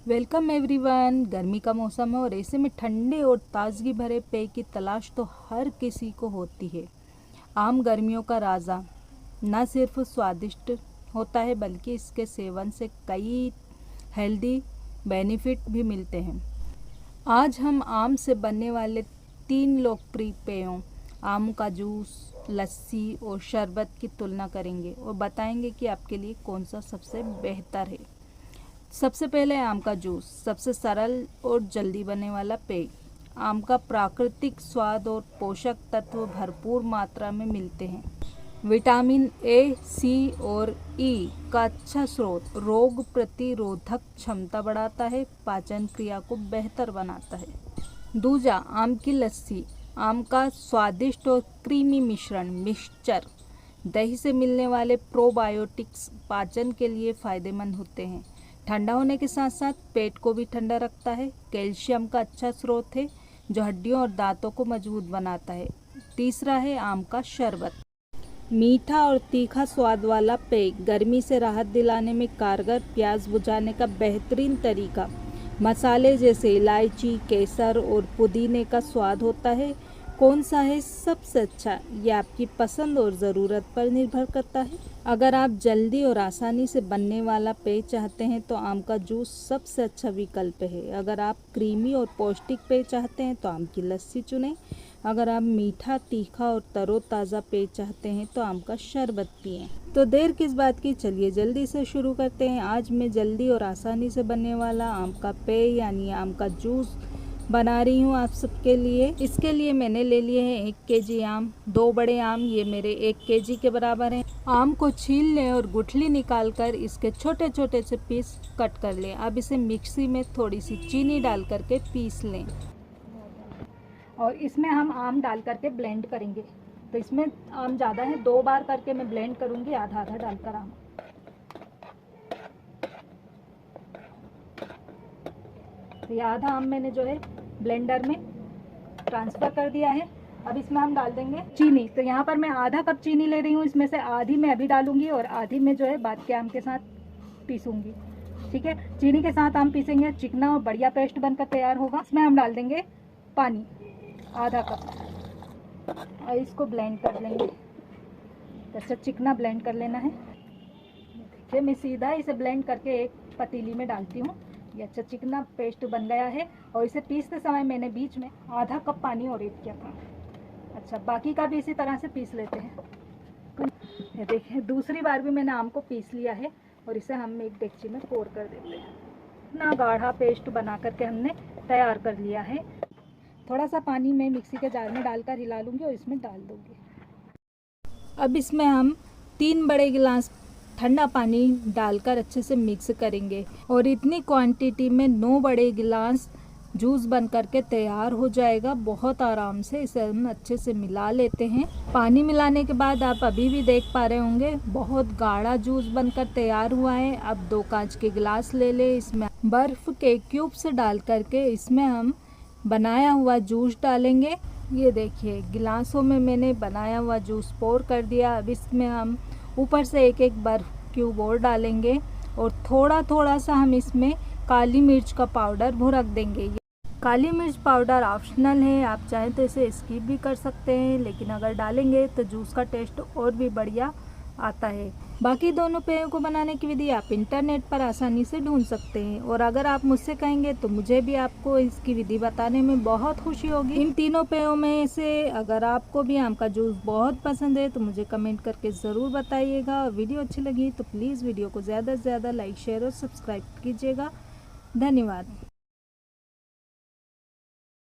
Welcome everyone. गर्मी का मौसम है और ऐसे में ठंडे और ताजगी भरे पेय की तलाश तो हर किसी को होती है। आम गर्मियों का राजा न सिर्फ स्वादिष्ट होता है बल्कि इसके सेवन से कई हेल्दी बेनिफिट भी मिलते हैं। आज हम आम से बनने वाले 3 लोकप्रिय पेयों आम का जूस, लस्सी और शरबत की तुलना करेंगे और बताएंगे कि आपके लिए कौन सा सबसे बेहतर है। सबसे पहले आम का जूस, सबसे सरल और जल्दी बनने वाला पेय। आम का प्राकृतिक स्वाद और पोषक तत्व भरपूर मात्रा में मिलते हैं। विटामिन ए, सी और ई का अच्छा स्रोत, रोग प्रतिरोधक क्षमता बढ़ाता है, पाचन क्रिया को बेहतर बनाता है। दूजा, आम की लस्सी। आम का स्वादिष्ट और क्रीमी मिक्सचर दही से मिलने वाले प्रोबायोटिक्स पाचन के लिए फायदेमंद होते हैं। ठंडा होने के साथ साथ पेट को भी ठंडा रखता है। कैल्शियम का अच्छा स्रोत है जो हड्डियों और दांतों को मजबूत बनाता है। तीसरा है आम का शरबत। मीठा और तीखा स्वाद वाला पेय, गर्मी से राहत दिलाने में कारगर, प्यास बुझाने का बेहतरीन तरीका। मसाले जैसे इलायची, केसर और पुदीने का स्वाद होता है। कौन सा है सबसे अच्छा, ये आपकी पसंद और ज़रूरत पर निर्भर करता है। अगर आप जल्दी और आसानी से बनने वाला पेय चाहते हैं तो आम का जूस सबसे अच्छा विकल्प है। अगर आप क्रीमी और पौष्टिक पेय चाहते हैं तो आम की लस्सी चुनें। अगर आप मीठा, तीखा और तरोताज़ा पेय चाहते हैं तो आम का शरबत पिएं। तो देर किस बात की, चलिए जल्दी से शुरू करते हैं। आज मैं जल्दी और आसानी से बनने वाला आम का पेय यानी आम का जूस बना रही हूँ आप सबके लिए। इसके लिए मैंने ले लिए हैं 1 केजी आम। 2 बड़े आम ये मेरे 1 केजी के बराबर हैं। आम को छील लें और गुठली निकालकर इसके छोटे छोटे से पीस कट कर लें। अब इसे मिक्सी में थोड़ी सी चीनी डाल करके पीस लें और इसमें हम आम डाल करके ब्लेंड करेंगे। तो इसमें आम ज़्यादा है, 2 बार करके मैं ब्लेंड करूँगी, आधा आधा डालकर आम। तो ये आधा आम मैंने जो है ब्लेंडर में ट्रांसफ़र कर दिया है। अब इसमें हम डाल देंगे चीनी। तो यहाँ पर मैं आधा कप चीनी ले रही हूँ, इसमें से आधी मैं अभी डालूंगी और आधी मैं जो है बाद के आम के साथ पीसूंगी। ठीक है, चीनी के साथ आम पीसेंगे, चिकना और बढ़िया पेस्ट बनकर तैयार होगा। इसमें हम डाल देंगे पानी, आधा कप, और इसको ब्लेंड कर लेंगे। अच्छा चिकना ब्लेंड कर लेना है। देखिए मैं सीधा इसे ब्लेंड करके एक पतीली में डालती हूँ। ये अच्छा चिकना पेस्ट बन गया है और इसे पीसते समय मैंने बीच में आधा कप पानी और ऐड किया था। अच्छा बाकी का भी इसी तरह से पीस लेते हैं। ये देखिए दूसरी बार भी मैंने आम को पीस लिया है और इसे हम एक डेगची में पोर कर देते हैं। इतना गाढ़ा पेस्ट बना करके हमने तैयार कर लिया है। थोड़ा सा पानी मैं मिक्सी के जार में डालकर हिला लूँगी और इसमें डाल दूँगी। अब इसमें हम 3 बड़े गिलास ठंडा पानी डालकर अच्छे से मिक्स करेंगे और इतनी क्वांटिटी में 9 बड़े गिलास जूस बन करके तैयार हो जाएगा बहुत आराम से। इसे हम अच्छे से मिला लेते हैं। पानी मिलाने के बाद आप अभी भी देख पा रहे होंगे बहुत गाढ़ा जूस बनकर तैयार हुआ है। अब 2 कांच के गिलास ले ले, इसमें बर्फ़ के क्यूब्स डाल करके इसमें हम बनाया हुआ जूस डालेंगे। ये देखिए गिलासों में मैंने बनाया हुआ जूस पोर कर दिया। अब इसमें हम ऊपर से एक एक बर्फ़ क्यूब और डालेंगे और थोड़ा थोड़ा सा हम इसमें काली मिर्च का पाउडर भुरक देंगे। काली मिर्च पाउडर ऑप्शनल है, आप चाहें तो इसे स्किप भी कर सकते हैं, लेकिन अगर डालेंगे तो जूस का टेस्ट और भी बढ़िया आता है। बाकी दोनों पेयों को बनाने की विधि आप इंटरनेट पर आसानी से ढूंढ सकते हैं और अगर आप मुझसे कहेंगे तो मुझे भी आपको इसकी विधि बताने में बहुत खुशी होगी। इन तीनों पेयों में से अगर आपको भी आम का जूस बहुत पसंद है तो मुझे कमेंट करके ज़रूर बताइएगा। और वीडियो अच्छी लगी तो प्लीज़ वीडियो को ज़्यादा से ज़्यादा लाइक, शेयर और सब्सक्राइब कीजिएगा। धन्यवाद।